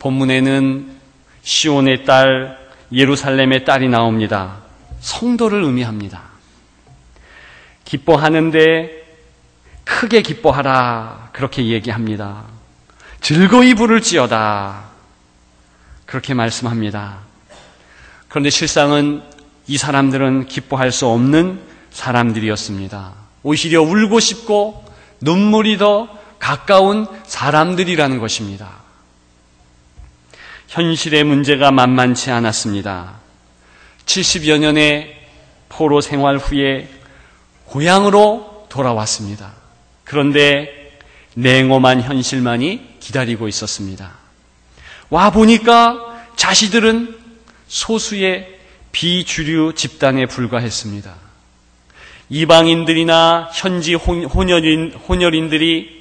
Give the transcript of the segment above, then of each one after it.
본문에는 시온의 딸, 예루살렘의 딸이 나옵니다. 성도를 의미합니다. 기뻐하는데 크게 기뻐하라, 그렇게 얘기합니다. 즐거이 부를지어다, 그렇게 말씀합니다. 그런데 실상은 이 사람들은 기뻐할 수 없는 사람들이었습니다. 오히려 울고 싶고 눈물이 더 가까운 사람들이라는 것입니다. 현실의 문제가 만만치 않았습니다. 70여 년의 포로 생활 후에 고향으로 돌아왔습니다. 그런데 냉엄한 현실만이 기다리고 있었습니다. 와 보니까 자신들은 소수의 비주류 집단에 불과했습니다. 이방인들이나 현지 혼혈인들이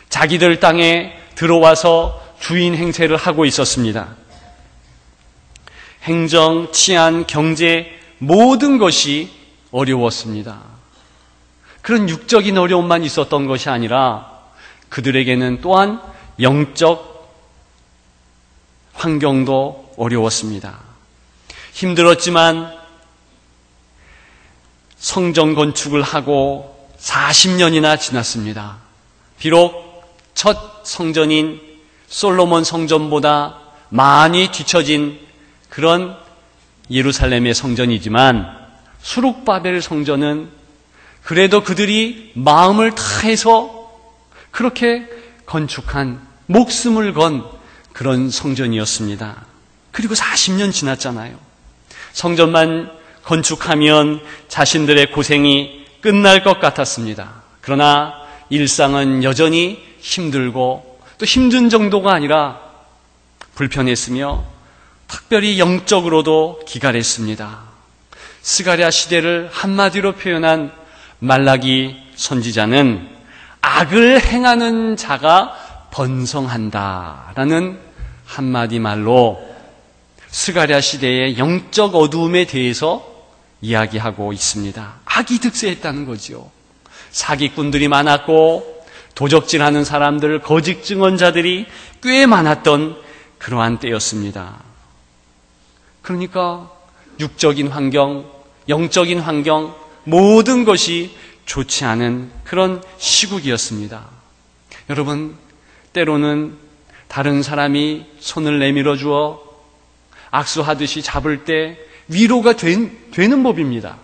자기들 땅에 들어와서 주인 행세를 하고 있었습니다. 행정, 치안, 경제 모든 것이 어려웠습니다. 그런 육적인 어려움만 있었던 것이 아니라 그들에게는 또한 영적 환경도 어려웠습니다. 힘들었지만 성전 건축을 하고 40년이나 지났습니다. 비록 첫 성전인 솔로몬 성전보다 많이 뒤처진 그런 예루살렘의 성전이지만 수룹바벨 성전은 그래도 그들이 마음을 다해서 그렇게 건축한, 목숨을 건 그런 성전이었습니다. 그리고 40년 지났잖아요. 성전만 건축하면 자신들의 고생이 끝날 것 같았습니다. 그러나 일상은 여전히 힘들고 또 힘든 정도가 아니라 불편했으며 특별히 영적으로도 기갈했습니다. 스가랴 시대를 한마디로 표현한 말라기 선지자는 악을 행하는 자가 번성한다라는 한마디 말로 스가랴 시대의 영적 어두움에 대해서 이야기하고 있습니다. 악이 득세했다는 거죠. 사기꾼들이 많았고 도적질하는 사람들, 거짓 증언자들이 꽤 많았던 그러한 때였습니다. 그러니까 육적인 환경, 영적인 환경 모든 것이 좋지 않은 그런 시국이었습니다. 여러분, 때로는 다른 사람이 손을 내밀어 주어 악수하듯이 잡을 때 위로가 되는 법입니다.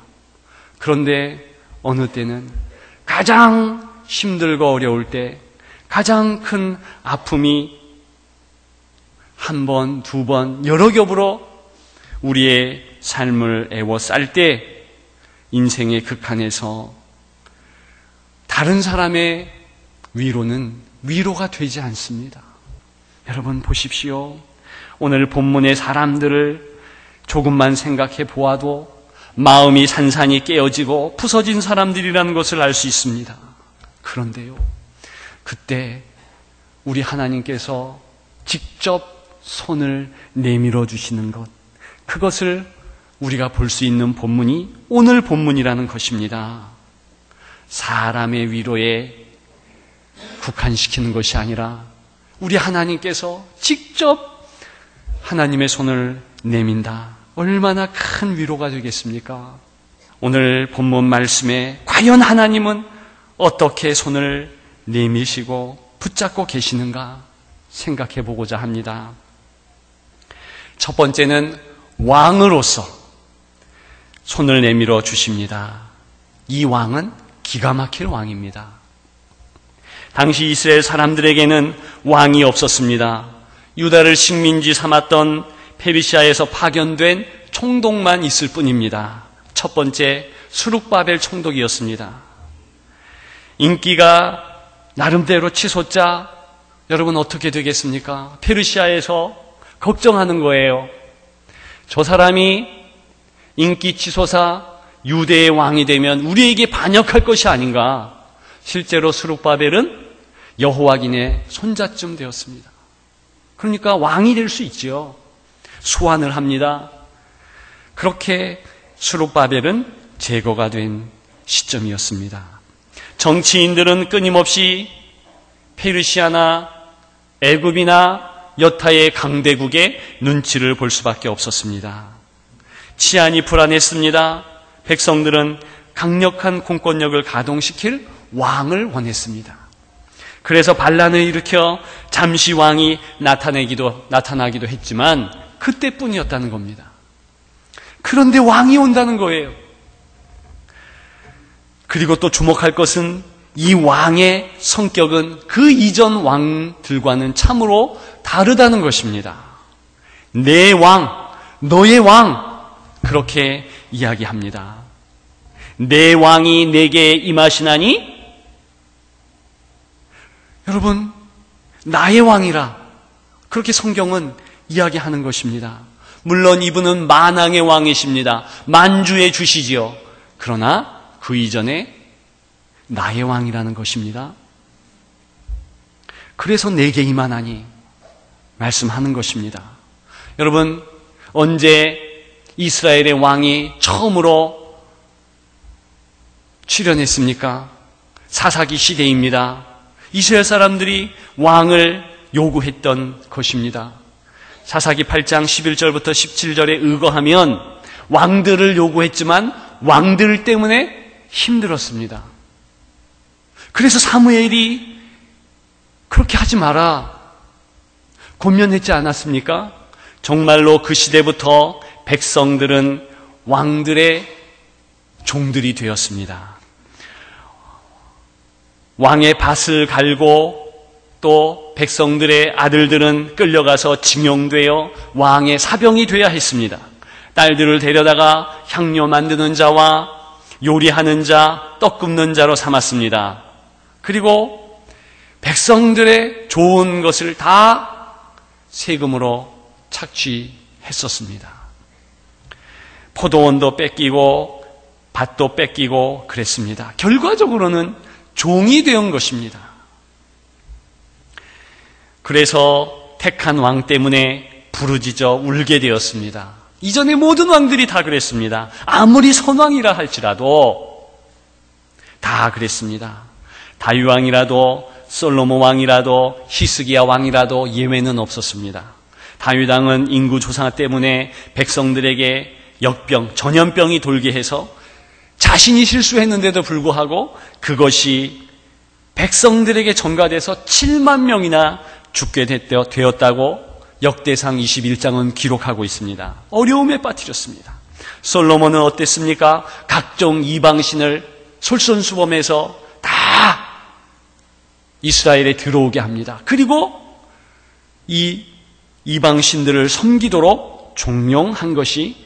그런데 어느 때는 가장 힘들고 어려울 때 가장 큰 아픔이 한 번, 두 번, 여러 겹으로 우리의 삶을 애워쌀 때 인생의 극한에서 다른 사람의 위로는 위로가 되지 않습니다. 여러분 보십시오. 오늘 본문의 사람들을 조금만 생각해 보아도 마음이 산산이 깨어지고 부서진 사람들이라는 것을 알 수 있습니다. 그런데요, 그때 우리 하나님께서 직접 손을 내밀어 주시는 것, 그것을 우리가 볼 수 있는 본문이 오늘 본문이라는 것입니다. 사람의 위로에 국한시키는 것이 아니라 우리 하나님께서 직접 하나님의 손을 내민다. 얼마나 큰 위로가 되겠습니까? 오늘 본문 말씀에 과연 하나님은 어떻게 손을 내미시고 붙잡고 계시는가 생각해 보고자 합니다. 첫 번째는 왕으로서 손을 내밀어 주십니다. 이 왕은 기가 막힐 왕입니다. 당시 이스라엘 사람들에게는 왕이 없었습니다. 유다를 식민지 삼았던 페르시아에서 파견된 총독만 있을 뿐입니다. 첫 번째 수룹바벨 총독이었습니다. 인기가 나름대로 치솟자 여러분 어떻게 되겠습니까? 페르시아에서 걱정하는 거예요. 저 사람이 인기 치솟아 유대의 왕이 되면 우리에게 반역할 것이 아닌가. 실제로 수룹바벨은 여호와긴의 손자쯤 되었습니다. 그러니까 왕이 될 수 있죠. 소환을 합니다. 그렇게 수룹바벨은 제거가 된 시점이었습니다. 정치인들은 끊임없이 페르시아나 애굽이나 여타의 강대국의 눈치를 볼 수밖에 없었습니다. 치안이 불안했습니다. 백성들은 강력한 공권력을 가동시킬 왕을 원했습니다. 그래서 반란을 일으켜 잠시 왕이 나타나기도 했지만 그때뿐이었다는 겁니다. 그런데 왕이 온다는 거예요. 그리고 또 주목할 것은 이 왕의 성격은 그 이전 왕들과는 참으로 다르다는 것입니다. 내 왕, 너의 왕, 그렇게 이야기합니다. 내 왕이 내게 임하시나니? 여러분, 나의 왕이라 그렇게 성경은 이야기하는 것입니다. 물론 이분은 만왕의 왕이십니다. 만주의 주시지요. 그러나 그 이전에 나의 왕이라는 것입니다. 그래서 내게 임하나니 말씀하는 것입니다. 여러분, 언제 이스라엘의 왕이 처음으로 출현했습니까? 사사기 시대입니다. 이스라엘 사람들이 왕을 요구했던 것입니다. 사사기 8장 11절부터 17절에 의거하면 왕들을 요구했지만 왕들 때문에 힘들었습니다. 그래서 사무엘이 그렇게 하지 마라 권면했지 않았습니까? 정말로 그 시대부터 백성들은 왕들의 종들이 되었습니다. 왕의 밭을 갈고 또 백성들의 아들들은 끌려가서 징용되어 왕의 사병이 되어야 했습니다. 딸들을 데려다가 향료 만드는 자와 요리하는 자, 떡 굽는 자로 삼았습니다. 그리고 백성들의 좋은 것을 다 세금으로 착취했었습니다. 포도원도 뺏기고 밭도 뺏기고 그랬습니다. 결과적으로는 종이 된 것입니다. 그래서 택한 왕 때문에 부르짖어 울게 되었습니다. 이전의 모든 왕들이 다 그랬습니다. 아무리 선왕이라 할지라도 다 그랬습니다. 다윗 왕이라도 솔로몬 왕이라도 히스기야 왕이라도 예외는 없었습니다. 다윗 왕은 인구 조사 때문에 백성들에게 역병, 전염병이 돌게 해서 자신이 실수했는데도 불구하고 그것이 백성들에게 전가돼서 7만 명이나 죽게 되었다고 역대상 21장은 기록하고 있습니다. 어려움에 빠뜨렸습니다. 솔로몬은 어땠습니까? 각종 이방신을 솔선수범해서 다 이스라엘에 들어오게 합니다. 그리고 이 이방신들을 섬기도록 종용한 것이,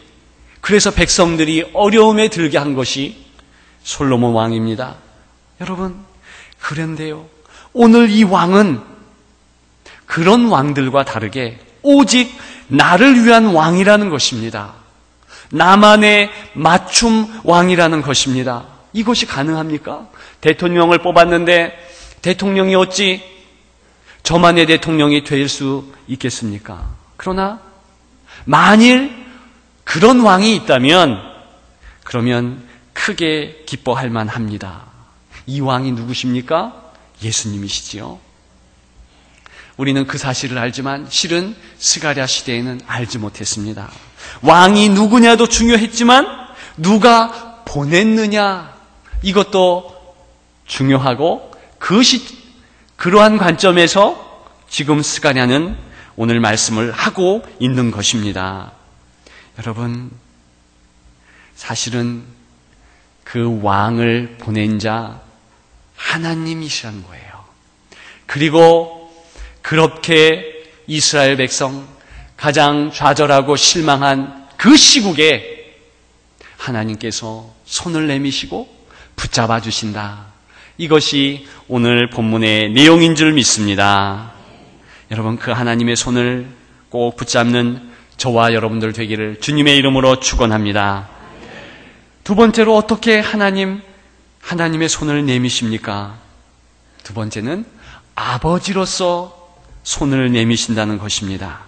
그래서 백성들이 어려움에 들게 한 것이 솔로몬 왕입니다. 여러분, 그런데요, 오늘 이 왕은 그런 왕들과 다르게 오직 나를 위한 왕이라는 것입니다. 나만의 맞춤 왕이라는 것입니다. 이것이 가능합니까? 대통령을 뽑았는데 대통령이 어찌 저만의 대통령이 될 수 있겠습니까? 그러나 만일 그런 왕이 있다면 그러면 크게 기뻐할 만합니다. 이 왕이 누구십니까? 예수님이시지요. 우리는 그 사실을 알지만 실은 스가랴 시대에는 알지 못했습니다. 왕이 누구냐도 중요했지만 누가 보냈느냐 이것도 중요하고 그러한 관점에서 지금 스가랴는 오늘 말씀을 하고 있는 것입니다. 여러분, 사실은 그 왕을 보낸 자 하나님이시라는 거예요. 그리고 그렇게 이스라엘 백성 가장 좌절하고 실망한 그 시국에 하나님께서 손을 내미시고 붙잡아 주신다. 이것이 오늘 본문의 내용인 줄 믿습니다. 여러분, 그 하나님의 손을 꼭 붙잡는 저와 여러분들 되기를 주님의 이름으로 축원합니다. 두 번째로 어떻게 하나님의 손을 내미십니까? 두 번째는 아버지로서 손을 내미신다는 것입니다.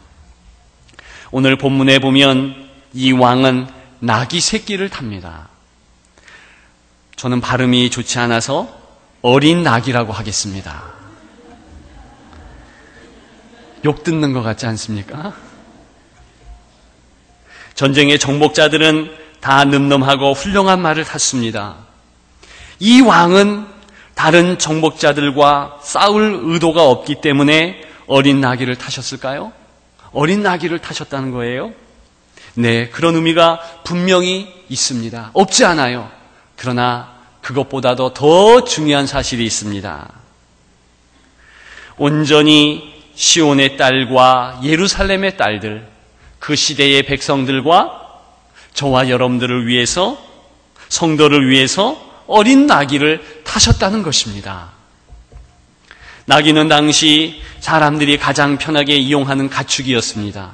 오늘 본문에 보면 이 왕은 나귀 새끼를 탑니다. 저는 발음이 좋지 않아서 어린 나귀라고 하겠습니다. 욕 듣는 것 같지 않습니까? 전쟁의 정복자들은 다 늠름하고 훌륭한 말을 탔습니다. 이 왕은 다른 정복자들과 싸울 의도가 없기 때문에 어린 나귀를 타셨을까요? 어린 나귀를 타셨다는 거예요? 네, 그런 의미가 분명히 있습니다. 없지 않아요. 그러나 그것보다도 더 중요한 사실이 있습니다. 온전히 시온의 딸과 예루살렘의 딸들, 그 시대의 백성들과 저와 여러분들을 위해서, 성도를 위해서 어린 나귀를 타셨다는 것입니다. 나귀는 당시 사람들이 가장 편하게 이용하는 가축이었습니다.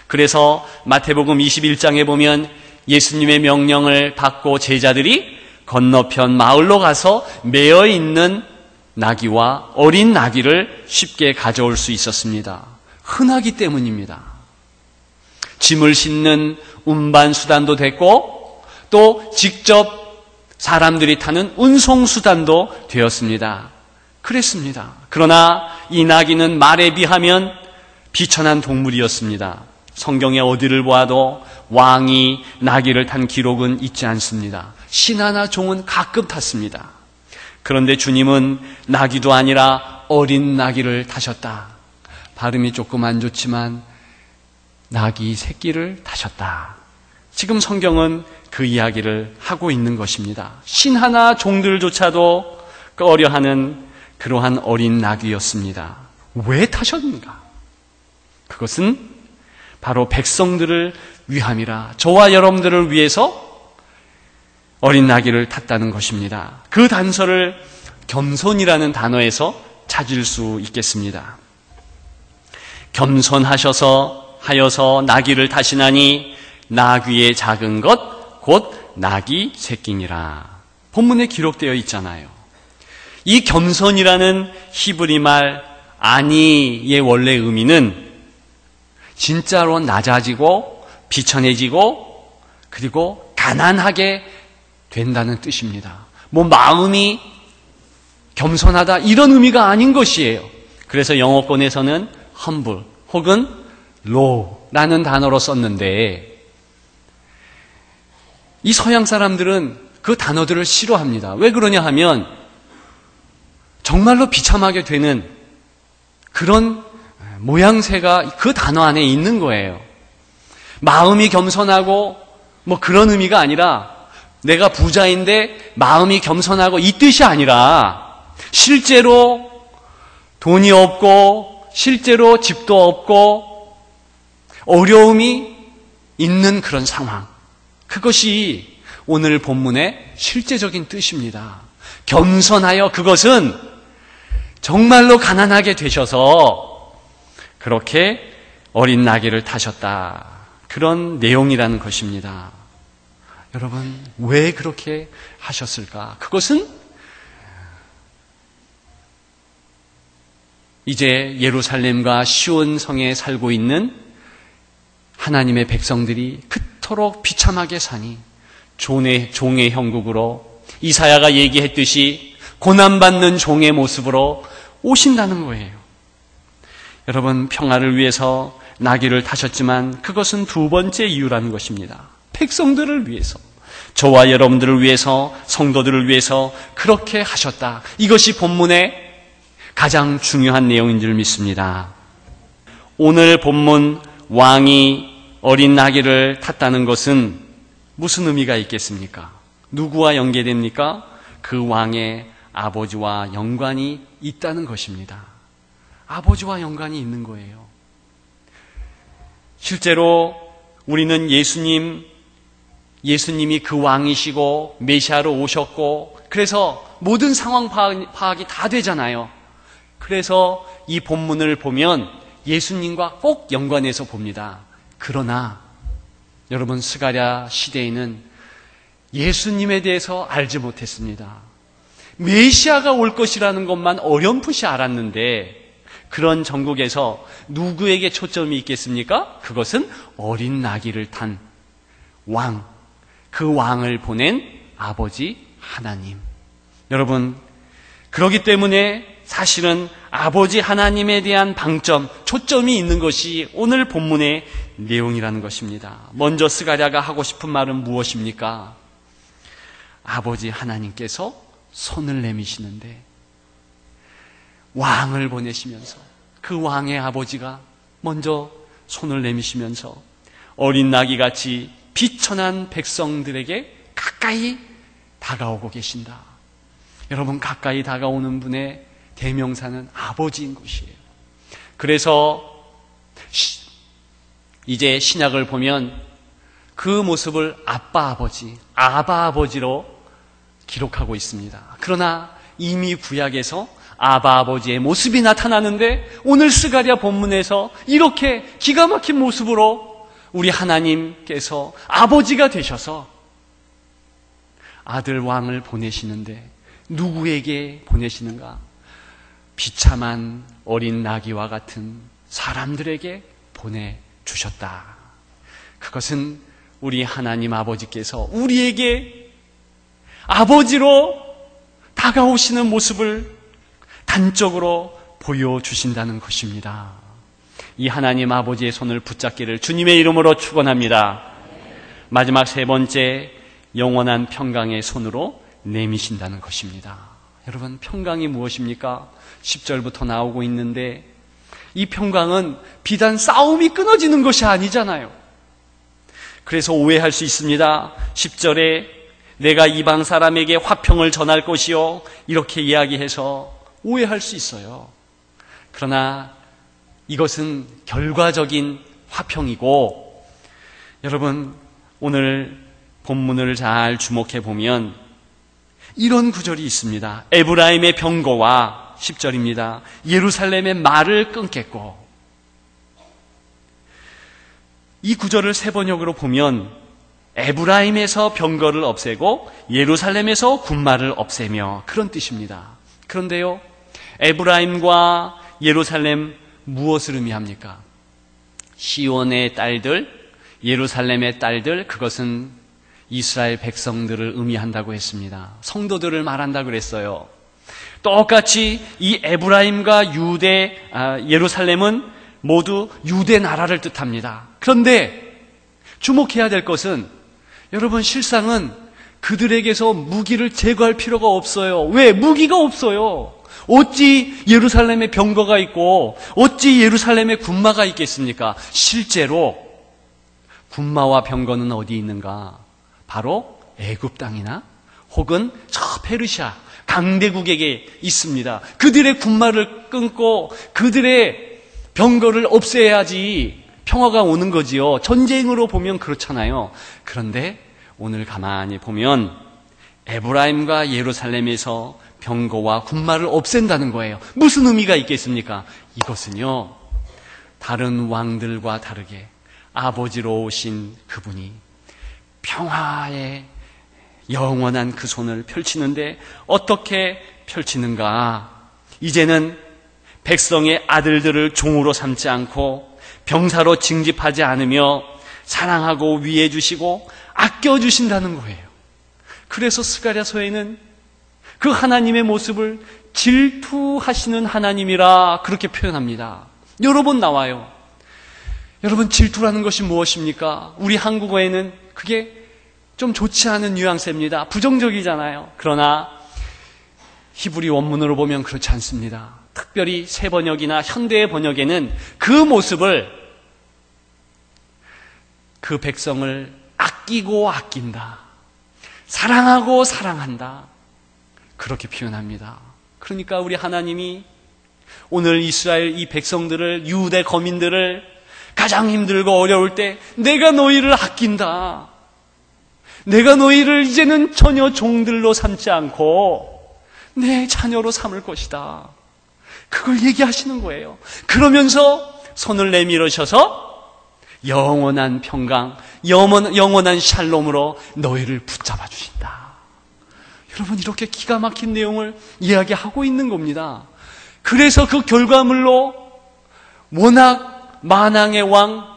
그래서 마태복음 21장에 보면 예수님의 명령을 받고 제자들이 건너편 마을로 가서 매어 있는 나귀와 어린 나귀를 쉽게 가져올 수 있었습니다. 흔하기 때문입니다. 짐을 싣는 운반 수단도 됐고 또 직접 사람들이 타는 운송 수단도 되었습니다. 그랬습니다. 그러나 이 나귀는 말에 비하면 비천한 동물이었습니다. 성경의 어디를 보아도 왕이 나귀를 탄 기록은 있지 않습니다. 신하나 종은 가끔 탔습니다. 그런데 주님은 나귀도 아니라 어린 나귀를 타셨다. 발음이 조금 안 좋지만 나귀 새끼를 타셨다. 지금 성경은 그 이야기를 하고 있는 것입니다. 신하나 종들조차도 꺼려하는 그러한 어린 나귀였습니다. 왜 타셨는가? 그것은 바로 백성들을 위함이라, 저와 여러분들을 위해서 어린 나귀를 탔다는 것입니다. 그 단서를 겸손이라는 단어에서 찾을 수 있겠습니다. 겸손하셔서 하여서 나귀를 타시나니 나귀의 작은 것 곧 나귀 새끼니라. 본문에 기록되어 있잖아요. 이 겸손이라는 히브리 말 아니의 원래 의미는 진짜로 낮아지고 비천해지고 그리고 가난하게 된다는 뜻입니다. 뭐 마음이 겸손하다 이런 의미가 아닌 것이에요. 그래서 영어권에서는 humble 혹은 low라는 단어로 썼는데 이 서양 사람들은 그 단어들을 싫어합니다. 왜 그러냐 하면 정말로 비참하게 되는 그런 모양새가 그 단어 안에 있는 거예요. 마음이 겸손하고 뭐 그런 의미가 아니라 내가 부자인데 마음이 겸손하고 이 뜻이 아니라 실제로 돈이 없고 실제로 집도 없고 어려움이 있는 그런 상황. 그것이 오늘 본문의 실제적인 뜻입니다. 겸손하여 그것은 정말로 가난하게 되셔서 그렇게 어린 나귀를 타셨다. 그런 내용이라는 것입니다. 여러분, 왜 그렇게 하셨을까? 그것은 이제 예루살렘과 시온 성에 살고 있는 하나님의 백성들이 그토록 비참하게 사니 종의 형국으로 이사야가 얘기했듯이 고난받는 종의 모습으로 오신다는 거예요. 여러분, 평화를 위해서 나귀를 타셨지만 그것은 두 번째 이유라는 것입니다. 백성들을 위해서, 저와 여러분들을 위해서, 성도들을 위해서 그렇게 하셨다. 이것이 본문의 가장 중요한 내용인 줄 믿습니다. 오늘 본문 왕이 어린 나귀를 탔다는 것은 무슨 의미가 있겠습니까? 누구와 연계됩니까? 그 왕의 아버지와 연관이 있다는 것입니다. 아버지와 연관이 있는 거예요. 실제로 우리는 예수님이 그 왕이시고 메시아로 오셨고 그래서 모든 상황 파악이 다 되잖아요. 그래서 이 본문을 보면 예수님과 꼭 연관해서 봅니다. 그러나 여러분, 스가랴 시대에는 예수님에 대해서 알지 못했습니다. 메시아가 올 것이라는 것만 어렴풋이 알았는데 그런 전국에서 누구에게 초점이 있겠습니까? 그것은 어린 나귀를 탄 왕, 그 왕을 보낸 아버지 하나님. 여러분, 그렇기 때문에 사실은 아버지 하나님에 대한 방점, 초점이 있는 것이 오늘 본문의 내용이라는 것입니다. 먼저 스가랴가 하고 싶은 말은 무엇입니까? 아버지 하나님께서 손을 내미시는데 왕을 보내시면서 그 왕의 아버지가 먼저 손을 내미시면서 어린 나귀같이 비천한 백성들에게 가까이 다가오고 계신다. 여러분, 가까이 다가오는 분의 대명사는 아버지인 것이에요. 그래서 이제 신약을 보면 그 모습을 아빠 아버지, 아바 아버지로 기록하고 있습니다. 그러나 이미 구약에서 아바 아버지의 모습이 나타나는데 오늘 스가랴 본문에서 이렇게 기가 막힌 모습으로 우리 하나님께서 아버지가 되셔서 아들 왕을 보내시는데 누구에게 보내시는가? 비참한 어린 나귀와 같은 사람들에게 보내주셨다. 그것은 우리 하나님 아버지께서 우리에게 아버지로 다가오시는 모습을 단적으로 보여주신다는 것입니다. 이 하나님 아버지의 손을 붙잡기를 주님의 이름으로 축원합니다. 마지막 세 번째, 영원한 평강의 손으로 내미신다는 것입니다. 여러분, 평강이 무엇입니까? 10절부터 나오고 있는데 이 평강은 비단 싸움이 끊어지는 것이 아니잖아요. 그래서 오해할 수 있습니다. 10절에 내가 이방 사람에게 화평을 전할 것이요, 이렇게 이야기해서 오해할 수 있어요. 그러나 이것은 결과적인 화평이고, 여러분 오늘 본문을 잘 주목해 보면 이런 구절이 있습니다. 에브라임의 병거와 10절입니다. 예루살렘의 말을 끊겠고, 이 구절을 세 번역으로 보면 에브라임에서 병거를 없애고 예루살렘에서 군마를 없애며, 그런 뜻입니다. 그런데요, 에브라임과 예루살렘 무엇을 의미합니까? 시온의 딸들, 예루살렘의 딸들, 그것은 이스라엘 백성들을 의미한다고 했습니다. 성도들을 말한다고 그랬어요. 똑같이 이 에브라임과 예루살렘은 모두 유대 나라를 뜻합니다. 그런데 주목해야 될 것은, 여러분, 실상은 그들에게서 무기를 제거할 필요가 없어요. 왜? 무기가 없어요. 어찌 예루살렘에 병거가 있고 어찌 예루살렘에 군마가 있겠습니까? 실제로 군마와 병거는 어디 있는가? 바로 애굽 땅이나 혹은 저 페르시아 강대국에게 있습니다. 그들의 군마를 끊고 그들의 병거를 없애야지 평화가 오는 거지요. 전쟁으로 보면 그렇잖아요. 그런데 오늘 가만히 보면 에브라임과 예루살렘에서 병거와 군마를 없앤다는 거예요. 무슨 의미가 있겠습니까? 이것은요, 다른 왕들과 다르게 아버지로 오신 그분이 평화의 영원한 그 손을 펼치는데 어떻게 펼치는가? 이제는 백성의 아들들을 종으로 삼지 않고 병사로 징집하지 않으며 사랑하고 위해 주시고 아껴 주신다는 거예요. 그래서 스가랴서에는 그 하나님의 모습을 질투하시는 하나님이라 그렇게 표현합니다. 여러 번 나와요. 여러분, 질투라는 것이 무엇입니까? 우리 한국어에는 그게 좀 좋지 않은 뉘앙스입니다. 부정적이잖아요. 그러나 히브리 원문으로 보면 그렇지 않습니다. 특별히 새 번역이나 현대의 번역에는 그 모습을, 그 백성을 아끼고 아낀다, 사랑하고 사랑한다, 그렇게 표현합니다. 그러니까 우리 하나님이 오늘 이스라엘 이 백성들을, 유대 거민들을 가장 힘들고 어려울 때 내가 너희를 아낀다, 내가 너희를 이제는 전혀 종들로 삼지 않고 내 자녀로 삼을 것이다, 그걸 얘기하시는 거예요. 그러면서 손을 내밀으셔서 영원한 평강, 영원한 샬롬으로 너희를 붙잡아 주신다. 여러분, 이렇게 기가 막힌 내용을 이야기하고 있는 겁니다. 그래서 그 결과물로 워낙 만왕의 왕,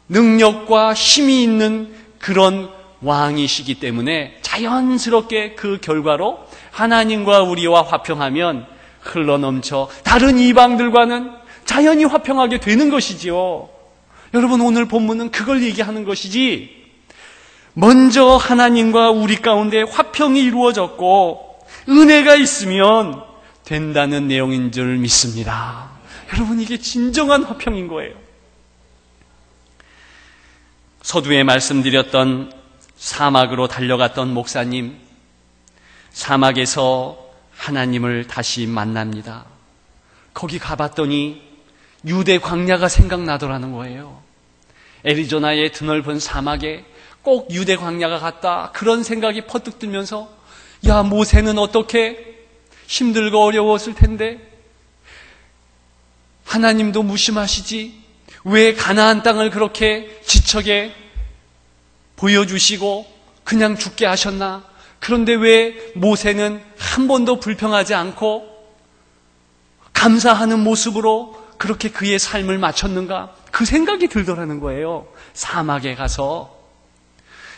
능력과 힘이 있는 그런 왕이시기 때문에 자연스럽게 그 결과로 하나님과 우리와 화평하면 흘러넘쳐 다른 이방들과는 자연히 화평하게 되는 것이지요. 여러분, 오늘 본문은 그걸 얘기하는 것이지, 먼저 하나님과 우리 가운데 화평이 이루어졌고 은혜가 있으면 된다는 내용인 줄 믿습니다. 여러분, 이게 진정한 화평인 거예요. 서두에 말씀드렸던 사막으로 달려갔던 목사님, 사막에서 하나님을 다시 만납니다. 거기 가봤더니 유대 광야가 생각나더라는 거예요. 애리조나의 드넓은 사막에 꼭 유대 광야가 같다, 그런 생각이 퍼뜩 들면서, 야, 모세는 어떻게 힘들고 어려웠을 텐데 하나님도 무심하시지 왜 가나안 땅을 그렇게 지척에 보여주시고 그냥 죽게 하셨나? 그런데 왜 모세는 한 번도 불평하지 않고 감사하는 모습으로 그렇게 그의 삶을 마쳤는가? 그 생각이 들더라는 거예요. 사막에 가서.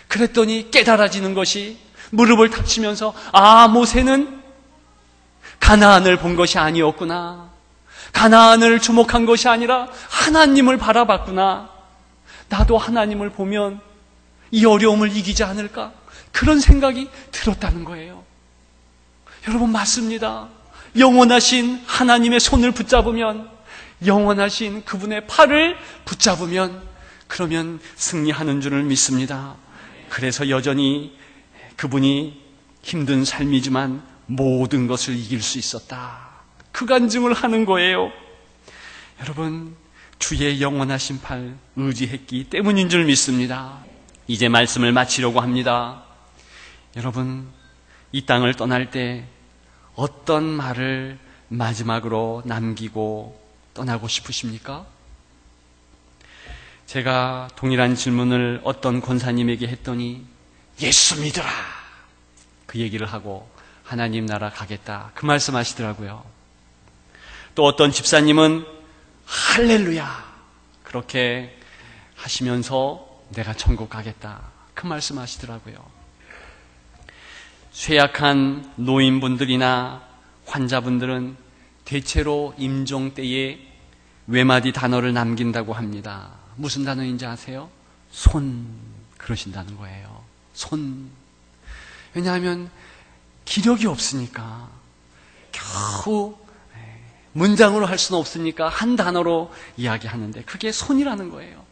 그랬더니 깨달아지는 것이, 무릎을 탁 치면서, 아, 모세는 가나안을 본 것이 아니었구나. 가나안을 주목한 것이 아니라 하나님을 바라봤구나. 나도 하나님을 보면 이 어려움을 이기지 않을까? 그런 생각이 들었다는 거예요. 여러분, 맞습니다. 영원하신 하나님의 손을 붙잡으면, 영원하신 그분의 팔을 붙잡으면, 그러면 승리하는 줄을 믿습니다. 그래서 여전히 그분이 힘든 삶이지만 모든 것을 이길 수 있었다, 그 간증을 하는 거예요. 여러분, 주의 영원하신 팔 의지했기 때문인 줄 믿습니다. 이제 말씀을 마치려고 합니다. 여러분, 이 땅을 떠날 때 어떤 말을 마지막으로 남기고 떠나고 싶으십니까? 제가 동일한 질문을 어떤 권사님에게 했더니 예수 믿으라, 그 얘기를 하고 하나님 나라 가겠다, 그 말씀 하시더라고요. 또 어떤 집사님은 할렐루야, 그렇게 하시면서 내가 천국 가겠다, 그 말씀 하시더라고요. 쇠약한 노인분들이나 환자분들은 대체로 임종 때에 외마디 단어를 남긴다고 합니다. 무슨 단어인지 아세요? 손, 그러신다는 거예요. 손. 왜냐하면 기력이 없으니까, 겨우 문장으로 할 수는 없으니까 한 단어로 이야기하는데 그게 손이라는 거예요.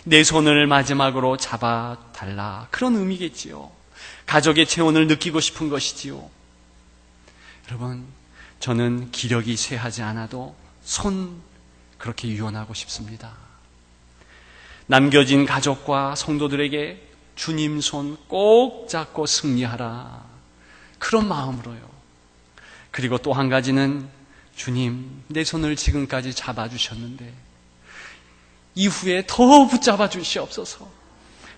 내 손을 마지막으로 잡아달라, 그런 의미겠지요. 가족의 체온을 느끼고 싶은 것이지요. 여러분, 저는 기력이 쇠하지 않아도 손, 그렇게 유언하고 싶습니다. 남겨진 가족과 성도들에게 주님 손 꼭 잡고 승리하라, 그런 마음으로요. 그리고 또 한 가지는, 주님, 내 손을 지금까지 잡아주셨는데 이후에 더 붙잡아 주시옵소서,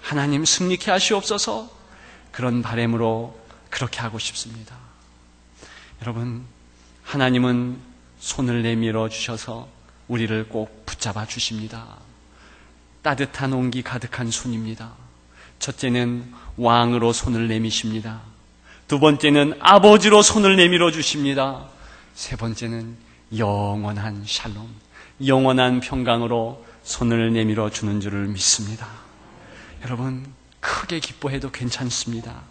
하나님 승리케 하시옵소서, 그런 바람으로 그렇게 하고 싶습니다. 여러분, 하나님은 손을 내밀어 주셔서 우리를 꼭 붙잡아 주십니다. 따뜻한 온기 가득한 손입니다. 첫째는 왕으로 손을 내미십니다. 두 번째는 아버지로 손을 내밀어 주십니다. 세 번째는 영원한 샬롬, 영원한 평강으로 손을 내밀어 주는 줄을 믿습니다. 여러분, 크게 기뻐해도 괜찮습니다.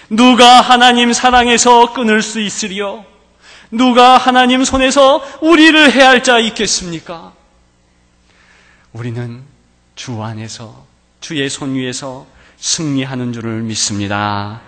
누가 하나님 사랑에서 끊을 수 있으리요? 누가 하나님 손에서 우리를 해할 자 있겠습니까? 우리는 주 안에서, 주의 손 위에서 승리하는 줄을 믿습니다.